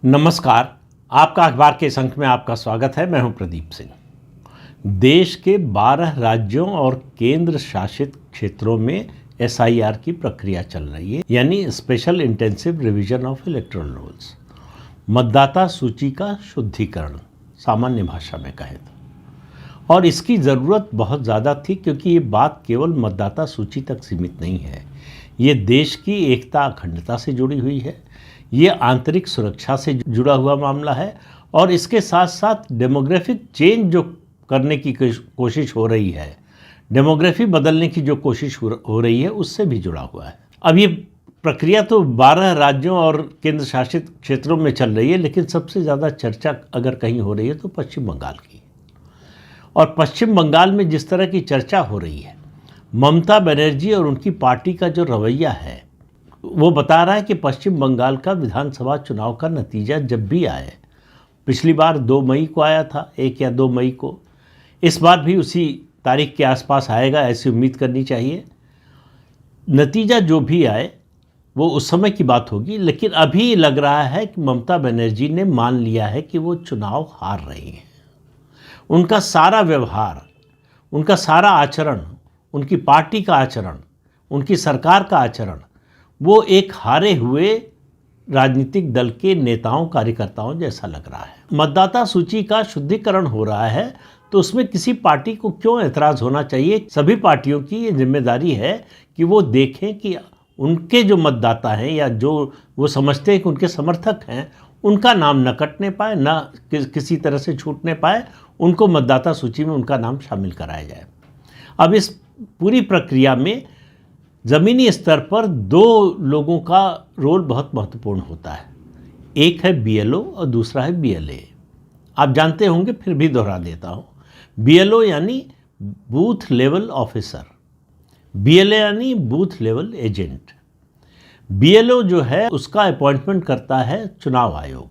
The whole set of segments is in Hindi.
नमस्कार। आपका अखबार के इस अंक में आपका स्वागत है। मैं हूं प्रदीप सिंह। देश के 12 राज्यों और केंद्र शासित क्षेत्रों में SIR की प्रक्रिया चल रही है, यानी special intensive revision of electoral rolls, मतदाता सूची का शुद्धिकरण, सामान्य भाषा में कहें तो। और इसकी ज़रूरत बहुत ज़्यादा थी, क्योंकि ये बात केवल मतदाता सूची तक सीमित नहीं है। ये देश की एकता अखंडता से जुड़ी हुई है, ये आंतरिक सुरक्षा से जुड़ा हुआ मामला है, और इसके साथ साथ डेमोग्राफिक चेंज जो करने की कोशिश हो रही है, डेमोग्राफी बदलने की जो कोशिश हो रही है, उससे भी जुड़ा हुआ है। अब ये प्रक्रिया तो 12 राज्यों और केंद्र शासित क्षेत्रों में चल रही है, लेकिन सबसे ज़्यादा चर्चा अगर कहीं हो रही है तो पश्चिम बंगाल की। और पश्चिम बंगाल में जिस तरह की चर्चा हो रही है, ममता बनर्जी और उनकी पार्टी का जो रवैया है, वो बता रहा है कि पश्चिम बंगाल का विधानसभा चुनाव का नतीजा जब भी आए, पिछली बार 2 मई को आया था, 1 या 2 मई को, इस बार भी उसी तारीख के आसपास आएगा, ऐसी उम्मीद करनी चाहिए। नतीजा जो भी आए वो उस समय की बात होगी, लेकिन अभी लग रहा है कि ममता बनर्जी ने मान लिया है कि वो चुनाव हार रही हैं। उनका सारा व्यवहार, उनका सारा आचरण, उनकी पार्टी का आचरण, उनकी सरकार का आचरण, वो एक हारे हुए राजनीतिक दल के नेताओं कार्यकर्ताओं जैसा लग रहा है। मतदाता सूची का शुद्धिकरण हो रहा है, तो उसमें किसी पार्टी को क्यों ऐतराज़ होना चाहिए। सभी पार्टियों की ये जिम्मेदारी है कि वो देखें कि उनके जो मतदाता हैं या जो वो समझते हैं कि उनके समर्थक हैं, उनका नाम न कटने पाए, न किसी तरह से छूटने पाए, उनको मतदाता सूची में उनका नाम शामिल कराया जाए। अब इस पूरी प्रक्रिया में ज़मीनी स्तर पर 2 लोगों का रोल बहुत महत्वपूर्ण होता है। एक है BLO और दूसरा है BLA। आप जानते होंगे, फिर भी दोहरा देता हूँ। BLO यानी बूथ लेवल ऑफिसर, BLA यानी बूथ लेवल एजेंट। BLO जो है उसका अपॉइंटमेंट करता है चुनाव आयोग,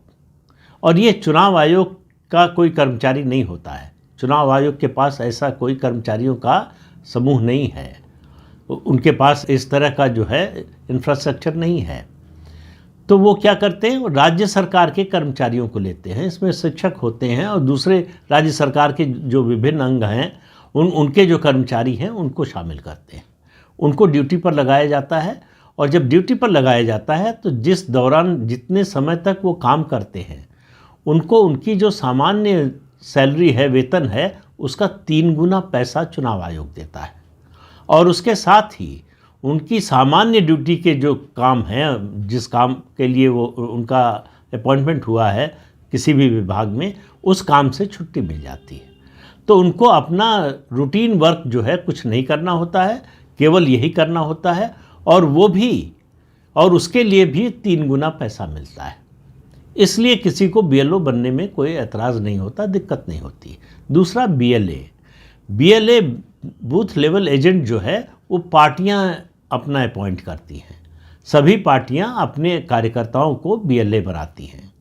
और ये चुनाव आयोग का कोई कर्मचारी नहीं होता है। चुनाव आयोग के पास ऐसा कोई कर्मचारियों का समूह नहीं है, उनके पास इस तरह का जो है इंफ्रास्ट्रक्चर नहीं है। तो वो क्या करते हैं, राज्य सरकार के कर्मचारियों को लेते हैं, इसमें शिक्षक होते हैं और दूसरे राज्य सरकार के जो विभिन्न अंग हैं, उनके जो कर्मचारी हैं उनको शामिल करते हैं। उनको ड्यूटी पर लगाया जाता है, और जब ड्यूटी पर लगाया जाता है तो जिस दौरान जितने समय तक वो काम करते हैं, उनको उनकी जो सामान्य सैलरी है, वेतन है, उसका 3 गुना पैसा चुनाव आयोग देता है। और उसके साथ ही उनकी सामान्य ड्यूटी के जो काम हैं, जिस काम के लिए वो उनका अपॉइंटमेंट हुआ है किसी भी विभाग में, उस काम से छुट्टी मिल जाती है। तो उनको अपना रूटीन वर्क जो है कुछ नहीं करना होता है, केवल यही करना होता है, और उसके लिए भी 3 गुना पैसा मिलता है। इसलिए किसी को BLO बनने में कोई एतराज़ नहीं होता, दिक्कत नहीं होती। दूसरा BLA बूथ लेवल एजेंट जो है, वो पार्टियां अपना अपॉइंट करती हैं। सभी पार्टियां अपने कार्यकर्ताओं को BLA बनाती हैं,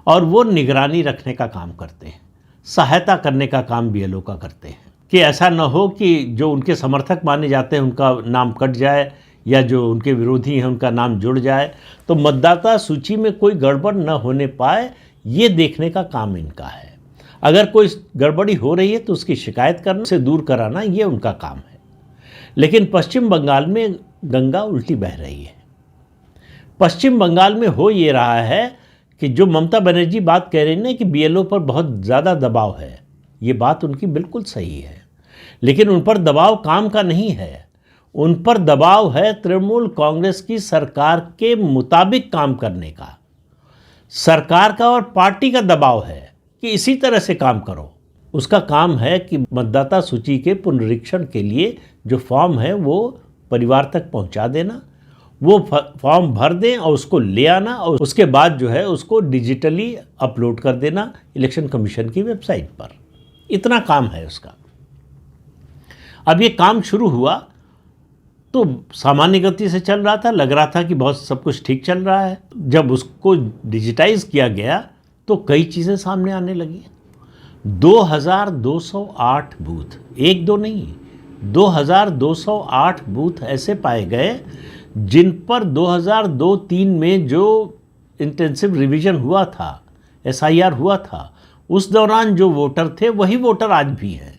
और वो निगरानी रखने का काम करते हैं, सहायता करने का काम BLO का करते हैं, कि ऐसा न हो कि जो उनके समर्थक माने जाते हैं उनका नाम कट जाए, या जो उनके विरोधी हैं उनका नाम जुड़ जाए। तो मतदाता सूची में कोई गड़बड़ न होने पाए, ये देखने का काम इनका है। अगर कोई गड़बड़ी हो रही है तो उसकी शिकायत करना, से दूर कराना, ये उनका काम है। लेकिन पश्चिम बंगाल में गंगा उल्टी बह रही है। पश्चिम बंगाल में हो ये रहा है कि जो ममता बनर्जी बात कह रही है कि BLO पर बहुत ज़्यादा दबाव है, ये बात उनकी बिल्कुल सही है, लेकिन उन पर दबाव काम का नहीं है। उन पर दबाव है तृणमूल कांग्रेस की सरकार के मुताबिक काम करने का। सरकार का और पार्टी का दबाव है कि इसी तरह से काम करो। उसका काम है कि मतदाता सूची के पुनरीक्षण के लिए जो फॉर्म है वो परिवार तक पहुंचा देना, वो फॉर्म भर दें और उसको ले आना, और उसके बाद जो है उसको डिजिटली अपलोड कर देना इलेक्शन कमीशन की वेबसाइट पर। इतना काम है उसका। अब ये काम शुरू हुआ तो सामान्य गति से चल रहा था, लग रहा था कि बहुत सब कुछ ठीक चल रहा है। जब उसको डिजिटाइज किया गया तो कई चीज़ें सामने आने लगी। 2208 बूथ, 1-2 नहीं, 2208 बूथ ऐसे पाए गए जिन पर 2002-03 में जो इंटेंसिव रिवीजन हुआ था, SIR हुआ था, उस दौरान जो वोटर थे वही वोटर आज भी हैं।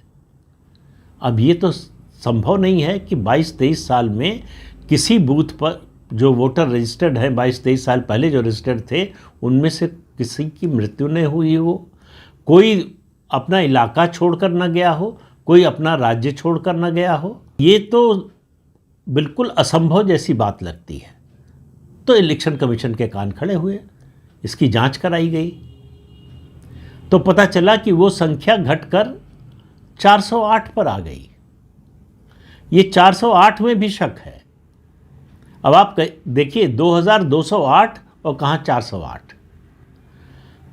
अब ये तो संभव नहीं है कि 22-23 साल में किसी बूथ पर जो वोटर रजिस्टर्ड हैं 22-23 साल पहले जो रजिस्टर्ड थे उनमें से किसी की मृत्यु नहीं हुई हो, कोई अपना इलाका छोड़कर न गया हो, कोई अपना राज्य छोड़कर न गया हो। ये तो बिल्कुल असंभव जैसी बात लगती है। तो इलेक्शन कमीशन के कान खड़े हुए, इसकी जांच कराई गई तो पता चला कि वो संख्या घटकर 408 पर आ गई। ये 408 में भी शक है। अब आप देखिए 2208 और कहाँ 408।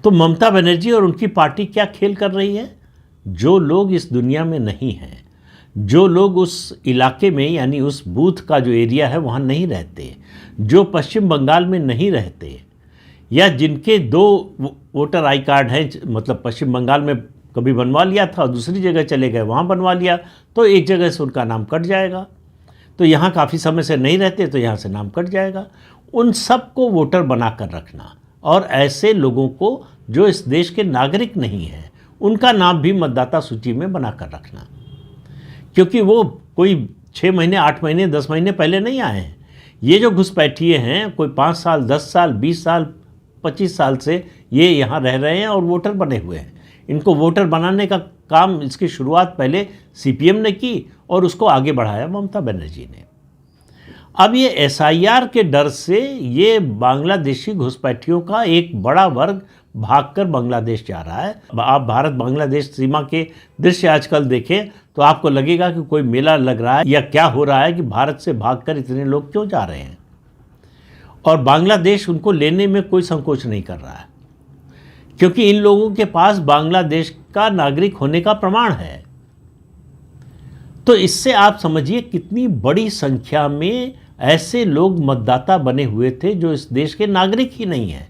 तो ममता बनर्जी और उनकी पार्टी क्या खेल कर रही है? जो लोग इस दुनिया में नहीं हैं, जो लोग उस इलाके में यानी उस बूथ का जो एरिया है वहाँ नहीं रहते, जो पश्चिम बंगाल में नहीं रहते, या जिनके 2 वोटर आई कार्ड हैं, मतलब पश्चिम बंगाल में कभी बनवा लिया था और दूसरी जगह चले गए वहाँ बनवा लिया, तो एक जगह से उनका नाम कट जाएगा। तो यहाँ काफ़ी समय से नहीं रहते तो यहाँ से नाम कट जाएगा। उन सब को वोटर बना कर रखना और ऐसे लोगों को जो इस देश के नागरिक नहीं हैं उनका नाम भी मतदाता सूची में बना कर रखना, क्योंकि वो कोई 6 महीने 8 महीने 10 महीने पहले नहीं आए हैं। ये जो घुसपैठिए हैं कोई 5 साल 10 साल 20 साल 25 साल से ये यहाँ रह रहे हैं और वोटर बने हुए हैं। इनको वोटर बनाने का काम, इसकी शुरुआत पहले CPM ने की और उसको आगे बढ़ाया ममता बनर्जी ने। अब ये SIR के डर से ये बांग्लादेशी घुसपैठियों का एक बड़ा वर्ग भागकर बांग्लादेश जा रहा है। आप भारत बांग्लादेश सीमा के दृश्य आजकल देखें तो आपको लगेगा कि कोई मेला लग रहा है या क्या हो रहा है कि भारत से भागकर इतने लोग क्यों जा रहे हैं। और बांग्लादेश उनको लेने में कोई संकोच नहीं कर रहा है, क्योंकि इन लोगों के पास बांग्लादेश का नागरिक होने का प्रमाण है। तो इससे आप समझिए कितनी बड़ी संख्या में ऐसे लोग मतदाता बने हुए थे जो इस देश के नागरिक ही नहीं हैं,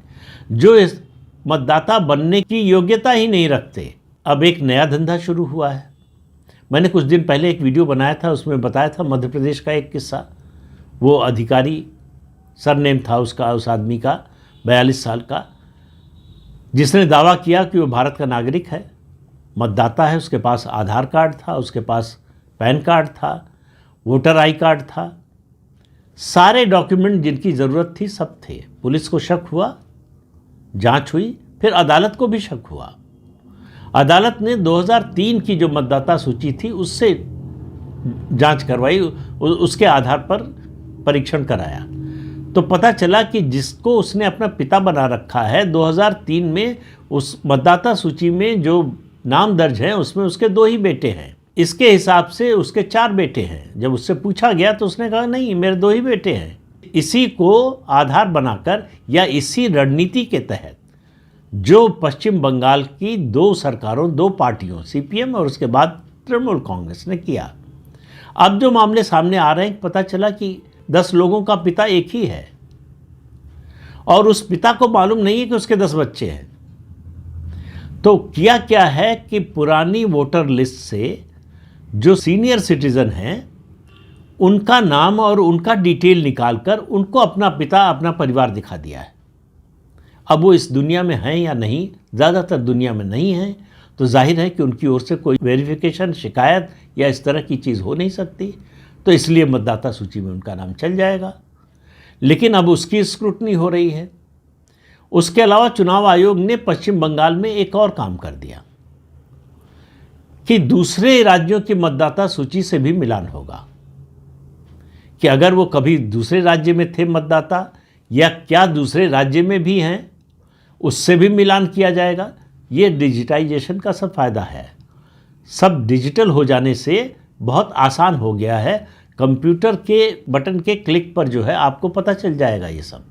जो इस मतदाता बनने की योग्यता ही नहीं रखते। अब एक नया धंधा शुरू हुआ है। मैंने कुछ दिन पहले एक वीडियो बनाया था, उसमें बताया था मध्य प्रदेश का एक किस्सा। वो अधिकारी, सरनेम था उसका, उस आदमी का 42 साल का, जिसने दावा किया कि वो भारत का नागरिक है, मतदाता है, उसके पास आधार कार्ड था, उसके पास पैन कार्ड था, वोटर आई कार्ड था, सारे डॉक्यूमेंट जिनकी ज़रूरत थी सब थे। पुलिस को शक हुआ, जांच हुई, फिर अदालत को भी शक हुआ। अदालत ने 2003 की जो मतदाता सूची थी उससे जांच करवाई, उसके आधार पर परीक्षण कराया, तो पता चला कि जिसको उसने अपना पिता बना रखा है 2003 में उस मतदाता सूची में जो नाम दर्ज है उसमें उसके 2 ही बेटे हैं। इसके हिसाब से उसके 4 बेटे हैं। जब उससे पूछा गया तो उसने कहा नहीं, मेरे 2 ही बेटे हैं। इसी को आधार बनाकर या इसी रणनीति के तहत जो पश्चिम बंगाल की 2 सरकारों, 2 पार्टियों, CPM और उसके बाद तृणमूल कांग्रेस ने किया। अब जो मामले सामने आ रहे हैं, पता चला कि 10 लोगों का पिता एक ही है और उस पिता को मालूम नहीं है कि उसके 10 बच्चे हैं। तो किया क्या है कि पुरानी वोटर लिस्ट से जो सीनियर सिटीजन हैं उनका नाम और उनका डिटेल निकालकर उनको अपना पिता, अपना परिवार दिखा दिया है। अब वो इस दुनिया में हैं या नहीं, ज़्यादातर दुनिया में नहीं हैं, तो जाहिर है कि उनकी ओर से कोई वेरिफिकेशन, शिकायत या इस तरह की चीज़ हो नहीं सकती, तो इसलिए मतदाता सूची में उनका नाम चल जाएगा। लेकिन अब उसकी स्क्रूटनी हो रही है। उसके अलावा चुनाव आयोग ने पश्चिम बंगाल में एक और काम कर दिया कि दूसरे राज्यों की मतदाता सूची से भी मिलान होगा, कि अगर वो कभी दूसरे राज्य में थे मतदाता या क्या दूसरे राज्य में भी हैं, उससे भी मिलान किया जाएगा। ये डिजिटाइजेशन का सब फायदा है। सब डिजिटल हो जाने से बहुत आसान हो गया है। कंप्यूटर के बटन के क्लिक पर जो है आपको पता चल जाएगा ये सब।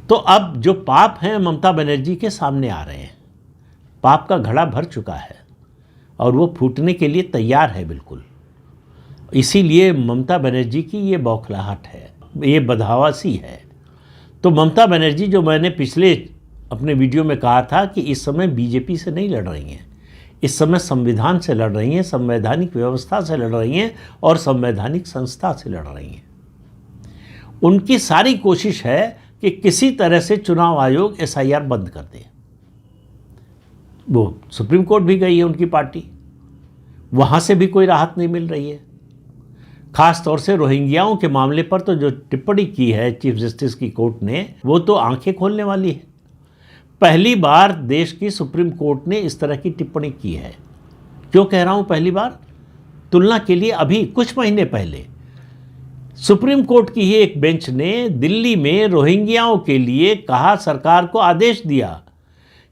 तो अब जो पाप हैं ममता बनर्जी के सामने आ रहे हैं। पाप का घड़ा भर चुका है और वो फूटने के लिए तैयार है बिल्कुल। इसीलिए ममता बनर्जी की ये बौखलाहट है, ये बदहवासी है। तो ममता बनर्जी, जो मैंने पिछले अपने वीडियो में कहा था कि इस समय बीजेपी से नहीं लड़ रही हैं, इस समय संविधान से लड़ रही हैं, संवैधानिक व्यवस्था से लड़ रही हैं और संवैधानिक संस्था से लड़ रही हैं। उनकी सारी कोशिश है कि किसी तरह से चुनाव आयोग एसआईआर बंद कर दे। वो सुप्रीम कोर्ट भी गई है उनकी पार्टी, वहाँ से भी कोई राहत नहीं मिल रही है। खास तौर से रोहिंग्याओं के मामले पर तो जो टिप्पणी की है चीफ जस्टिस की कोर्ट ने, वो तो आंखें खोलने वाली है। पहली बार देश की सुप्रीम कोर्ट ने इस तरह की टिप्पणी की है। क्यों कह रहा हूँ पहली बार? तुलना के लिए अभी कुछ महीने पहले सुप्रीम कोर्ट की ही एक बेंच ने दिल्ली में रोहिंग्याओं के लिए कहा, सरकार को आदेश दिया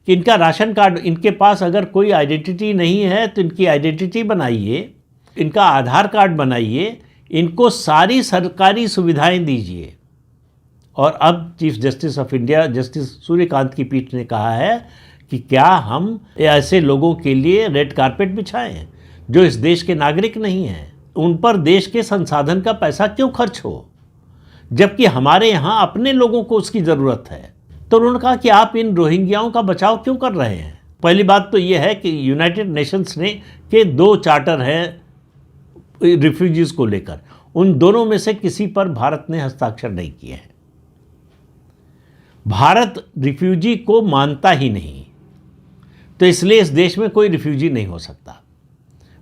कि इनका राशन कार्ड, इनके पास अगर कोई आइडेंटिटी नहीं है तो इनकी आइडेंटिटी बनाइए, इनका आधार कार्ड बनाइए, इनको सारी सरकारी सुविधाएं दीजिए। और अब chief justice of India justice Suryakant की पीठ ने कहा है कि क्या हम ऐसे लोगों के लिए रेड कारपेट बिछाएं जो इस देश के नागरिक नहीं हैं? उन पर देश के संसाधन का पैसा क्यों खर्च हो, जबकि हमारे यहाँ अपने लोगों को उसकी ज़रूरत है। तो उन्होंने कहा कि आप इन रोहिंग्याओं का बचाव क्यों कर रहे हैं? पहली बात तो ये है कि यूनाइटेड नेशंस ने के 2 चार्टर हैं रिफ्यूजीज़ को लेकर, उन दोनों में से किसी पर भारत ने हस्ताक्षर नहीं किए हैं। भारत रिफ्यूजी को मानता ही नहीं, तो इसलिए इस देश में कोई रिफ्यूजी नहीं हो सकता।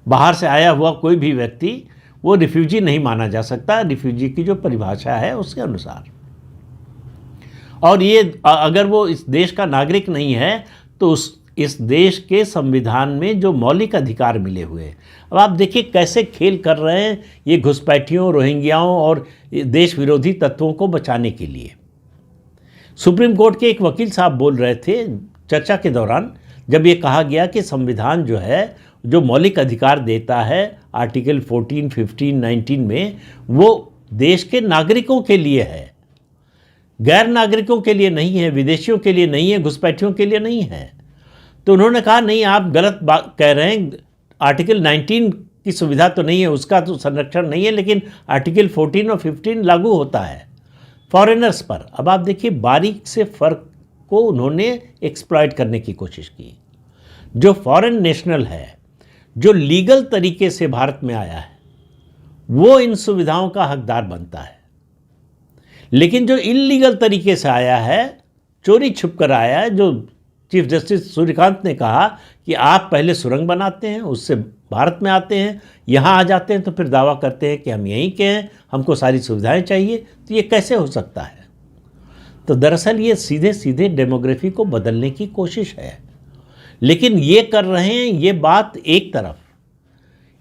बाहर से आया हुआ कोई भी व्यक्ति वो रिफ्यूजी नहीं माना जा सकता, रिफ्यूजी की जो परिभाषा है उसके अनुसार। और ये अगर वो इस देश का नागरिक नहीं है तो इस देश के संविधान में जो मौलिक अधिकार मिले हुए, अब आप देखिए कैसे खेल कर रहे हैं ये घुसपैठियों, रोहिंग्याओं और देश विरोधी तत्वों को बचाने के लिए। सुप्रीम कोर्ट के एक वकील साहब बोल रहे थे चर्चा के दौरान, जब ये कहा गया कि संविधान जो है, जो मौलिक अधिकार देता है आर्टिकल 14, 15, 19 में, वो देश के नागरिकों के लिए है, गैर नागरिकों के लिए नहीं है, विदेशियों के लिए नहीं है, घुसपैठियों के लिए नहीं है। तो उन्होंने कहा नहीं, आप गलत बात कह रहे हैं, आर्टिकल 19 की सुविधा तो नहीं है, उसका तो संरक्षण नहीं है, लेकिन आर्टिकल 14 और 15 लागू होता है फॉरेनर्स पर। अब आप देखिए बारीक से फ़र्क को उन्होंने एक्सप्लॉइट करने की कोशिश की। जो फॉरेन नेशनल है, जो लीगल तरीके से भारत में आया है, वो इन सुविधाओं का हकदार बनता है। लेकिन जो इल्लीगल तरीके से आया है, चोरी छुप कर आया है, जो चीफ जस्टिस सूर्यकांत ने कहा कि आप पहले सुरंग बनाते हैं, उससे भारत में आते हैं, यहाँ आ जाते हैं, तो फिर दावा करते हैं कि हम यहीं के हैं, हमको सारी सुविधाएं चाहिए, तो ये कैसे हो सकता है? तो दरअसल ये सीधे सीधे डेमोग्राफी को बदलने की कोशिश है। लेकिन ये कर रहे हैं, ये बात एक तरफ।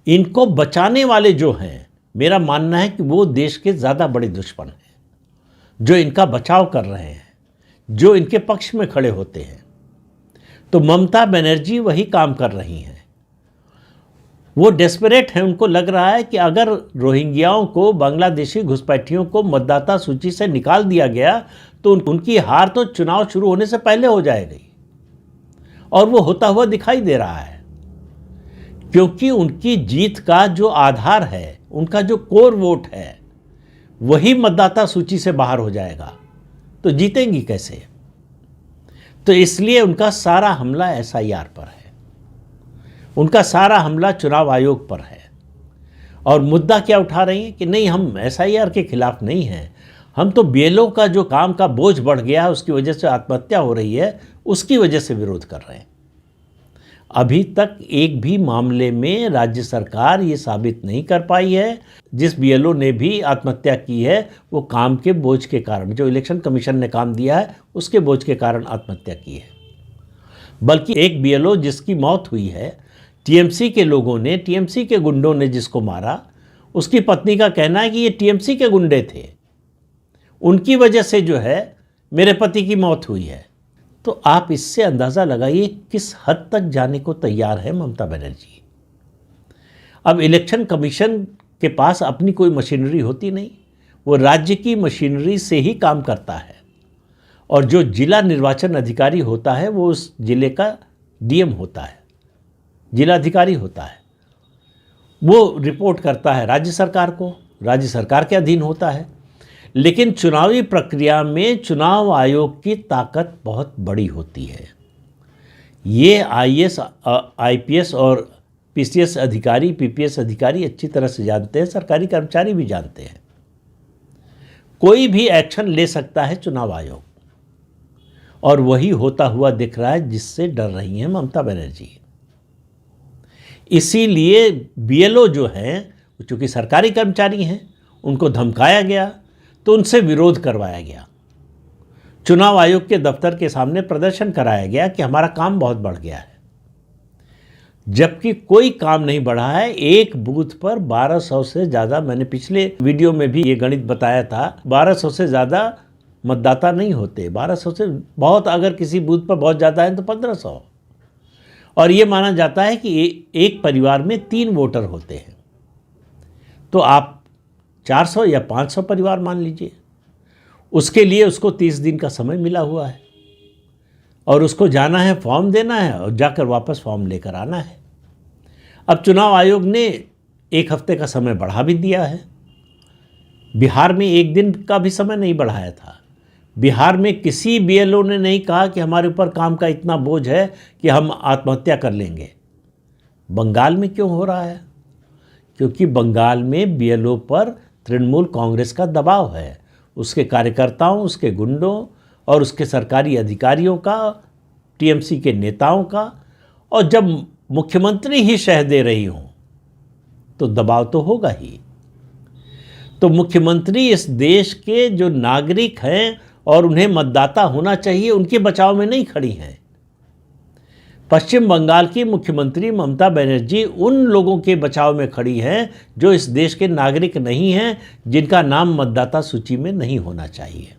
इनको बचाने वाले जो हैं, मेरा मानना है कि वो देश के ज़्यादा बड़े दुश्मन हैं, जो इनका बचाव कर रहे हैं, जो इनके पक्ष में खड़े होते हैं। तो ममता बनर्जी वही काम कर रही हैं। वो डेस्परेट हैं, उनको लग रहा है कि अगर रोहिंग्याओं को, बांग्लादेशी घुसपैठियों को मतदाता सूची से निकाल दिया गया तो उनकी हार तो चुनाव शुरू होने से पहले हो जाएगी, और वो होता हुआ दिखाई दे रहा है। क्योंकि उनकी जीत का जो आधार है, उनका जो कोर वोट है, वही मतदाता सूची से बाहर हो जाएगा, तो जीतेंगी कैसे? तो इसलिए उनका सारा हमला एसआईआर पर है, उनका सारा हमला चुनाव आयोग पर है। और मुद्दा क्या उठा रही हैं कि नहीं, हम एसआईआर के खिलाफ नहीं हैं, हम तो बीएलओ का जो काम का बोझ बढ़ गया है, उसकी वजह से आत्महत्या हो रही है, उसकी वजह से विरोध कर रहे हैं। अभी तक एक भी मामले में राज्य सरकार ये साबित नहीं कर पाई है जिस बीएलओ ने भी आत्महत्या की है वो काम के बोझ के कारण, जो इलेक्शन कमीशन ने काम दिया है उसके बोझ के कारण आत्महत्या की है। बल्कि एक बीएलओ जिसकी मौत हुई है, टीएमसी के लोगों ने, टीएमसी के गुंडों ने जिसको मारा, उसकी पत्नी का कहना है कि ये टीएमसी के गुंडे थे, उनकी वजह से जो है मेरे पति की मौत हुई है। तो आप इससे अंदाज़ा लगाइए किस हद तक जाने को तैयार है ममता बनर्जी। अब इलेक्शन कमीशन के पास अपनी कोई मशीनरी होती नहीं, वो राज्य की मशीनरी से ही काम करता है, और जो जिला निर्वाचन अधिकारी होता है वो उस जिले का डीएम होता है, जिलाधिकारी होता है। वो रिपोर्ट करता है राज्य सरकार को, राज्य सरकार के अधीन होता है। लेकिन चुनावी प्रक्रिया में चुनाव आयोग की ताकत बहुत बड़ी होती है। ये आईएएस, आईपीएस और पीसीएस अधिकारी, पीपीएस अधिकारी अच्छी तरह से जानते हैं, सरकारी कर्मचारी भी जानते हैं। कोई भी एक्शन ले सकता है चुनाव आयोग, और वही होता हुआ दिख रहा है जिससे डर रही हैं ममता बनर्जी। इसीलिए बीएलओ जो हैं, चूंकि सरकारी कर्मचारी हैं, उनको धमकाया गया तो उनसे विरोध करवाया गया। चुनाव आयोग के दफ्तर के सामने प्रदर्शन कराया गया कि हमारा काम बहुत बढ़ गया है, जबकि कोई काम नहीं बढ़ा है। एक बूथ पर 1200 से ज़्यादा, मैंने पिछले वीडियो में भी ये गणित बताया था, 1200 से ज़्यादा मतदाता नहीं होते। 1200 से बहुत, अगर किसी बूथ पर बहुत ज़्यादा है तो 1500, और ये माना जाता है कि एक परिवार में 3 वोटर होते हैं। तो आप 400 या 500 परिवार मान लीजिए। उसके लिए उसको 30 दिन का समय मिला हुआ है, और उसको जाना है, फॉर्म देना है और जाकर वापस फॉर्म लेकर आना है। अब चुनाव आयोग ने 1 हफ्ते का समय बढ़ा भी दिया है। बिहार में 1 दिन का भी समय नहीं बढ़ाया था। बिहार में किसी बीएलओ ने नहीं कहा कि हमारे ऊपर काम का इतना बोझ है कि हम आत्महत्या कर लेंगे। बंगाल में क्यों हो रहा है? क्योंकि बंगाल में बीएलओ पर तृणमूल कांग्रेस का दबाव है, उसके कार्यकर्ताओं, उसके गुंडों और उसके सरकारी अधिकारियों का, टीएमसी के नेताओं का। और जब मुख्यमंत्री ही शह दे रही हों तो दबाव तो होगा ही। तो मुख्यमंत्री इस देश के जो नागरिक हैं और उन्हें मतदाता होना चाहिए, उनके बचाव में नहीं खड़ी हैं। पश्चिम बंगाल की मुख्यमंत्री ममता बनर्जी उन लोगों के बचाव में खड़ी हैं जो इस देश के नागरिक नहीं हैं, जिनका नाम मतदाता सूची में नहीं होना चाहिए।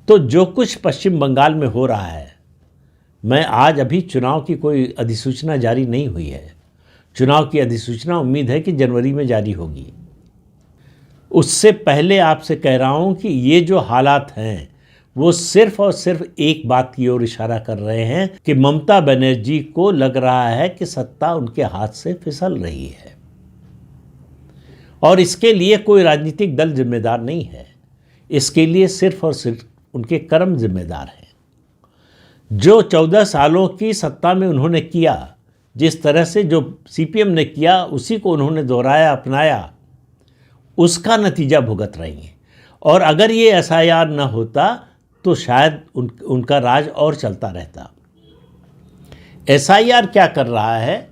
तो जो कुछ पश्चिम बंगाल में हो रहा है, मैं आज अभी चुनाव की कोई अधिसूचना जारी नहीं हुई है। चुनाव की अधिसूचना उम्मीद है कि जनवरी में जारी होगी। उससे पहले आपसे कह रहा हूं कि ये जो हालात हैं वो सिर्फ और सिर्फ एक बात की ओर इशारा कर रहे हैं कि ममता बनर्जी को लग रहा है कि सत्ता उनके हाथ से फिसल रही है, और इसके लिए कोई राजनीतिक दल जिम्मेदार नहीं है। इसके लिए सिर्फ और सिर्फ उनके कर्म जिम्मेदार हैं। जो 14 सालों की सत्ता में उन्होंने किया, जिस तरह से जो सीपीएम ने किया उसी को उन्होंने दोहराया, अपनाया, उसका नतीजा भुगत रही हैं। और अगर ये एसआईआर न होता तो शायद उनका राज और चलता रहता। एसआईआर क्या कर रहा है?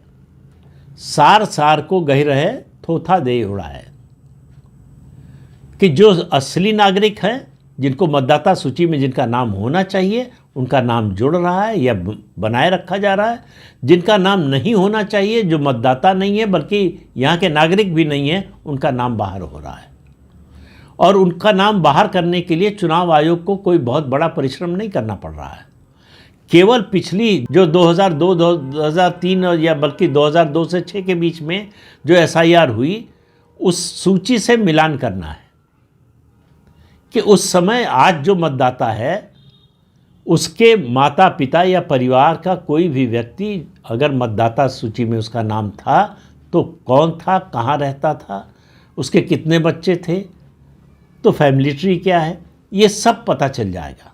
सार सार को गह रहे थोथा दे उड़ाए, कि जो असली नागरिक हैं, जिनको मतदाता सूची में जिनका नाम होना चाहिए, उनका नाम जुड़ रहा है या बनाए रखा जा रहा है। जिनका नाम नहीं होना चाहिए, जो मतदाता नहीं है बल्कि यहाँ के नागरिक भी नहीं है, उनका नाम बाहर हो रहा है। और उनका नाम बाहर करने के लिए चुनाव आयोग को कोई बहुत बड़ा परिश्रम नहीं करना पड़ रहा है। केवल पिछली जो 2002, 2003 या बल्कि 2002 से 6 के बीच में जो एसआईआर हुई, उस सूची से मिलान करना है कि उस समय आज जो मतदाता है उसके माता पिता या परिवार का कोई भी व्यक्ति अगर मतदाता सूची में उसका नाम था तो कौन था, कहाँ रहता था, उसके कितने बच्चे थे, तो फैमिली ट्री क्या है, ये सब पता चल जाएगा।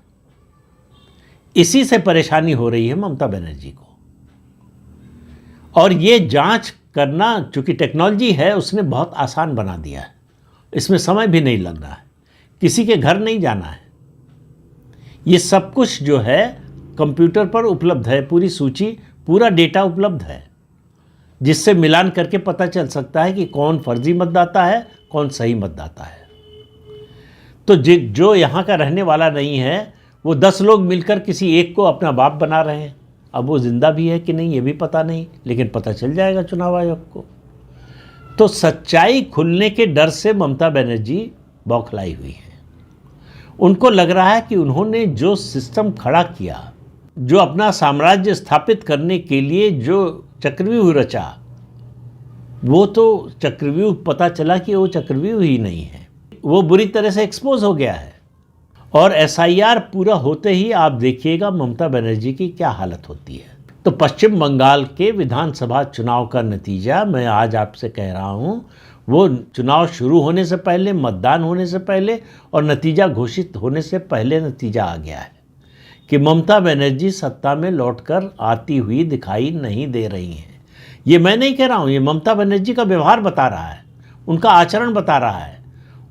इसी से परेशानी हो रही है ममता बनर्जी को। और ये जांच करना, चूंकि टेक्नोलॉजी है, उसने बहुत आसान बना दिया है। इसमें समय भी नहीं लगना है, किसी के घर नहीं जाना है। ये सब कुछ जो है कंप्यूटर पर उपलब्ध है, पूरी सूची, पूरा डेटा उपलब्ध है, जिससे मिलान करके पता चल सकता है कि कौन फर्जी मतदाता है, कौन सही मतदाता है। तो जो यहाँ का रहने वाला नहीं है, वो 10 लोग मिलकर किसी एक को अपना बाप बना रहे हैं। अब वो जिंदा भी है कि नहीं ये भी पता नहीं, लेकिन पता चल जाएगा चुनाव आयोग को। तो सच्चाई खुलने के डर से ममता बनर्जी बौखलाई हुई है। उनको लग रहा है कि उन्होंने जो सिस्टम खड़ा किया, जो अपना साम्राज्य स्थापित करने के लिए जो चक्रव्यूह रचा, वो तो चक्रव्यूह पता चला कि वो चक्रव्यूह ही नहीं है, वो बुरी तरह से एक्सपोज हो गया है। और एसआईआर पूरा होते ही आप देखिएगा ममता बनर्जी की क्या हालत होती है। तो पश्चिम बंगाल के विधानसभा चुनाव का नतीजा मैं आज आपसे कह रहा हूँ, वो चुनाव शुरू होने से पहले, मतदान होने से पहले और नतीजा घोषित होने से पहले नतीजा आ गया है कि ममता बनर्जी सत्ता में लौटकर आती हुई दिखाई नहीं दे रही हैं। ये मैं नहीं कह रहा हूँ, ये ममता बनर्जी का व्यवहार बता रहा है, उनका आचरण बता रहा है।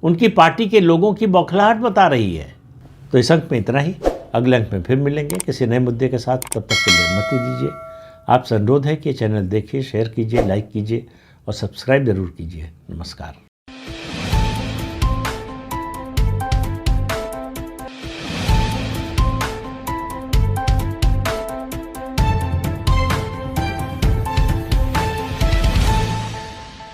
उनकी पार्टी के लोगों की बौखलाहट बता रही है। तो इस अंक में इतना ही। अगले अंक में फिर मिलेंगे किसी नए मुद्दे के साथ। तब तक के लिए अनुमति दीजिए। आपसे अनुरोध है कि चैनल देखिए, शेयर कीजिए, लाइक कीजिए और सब्सक्राइब जरूर कीजिए। नमस्कार।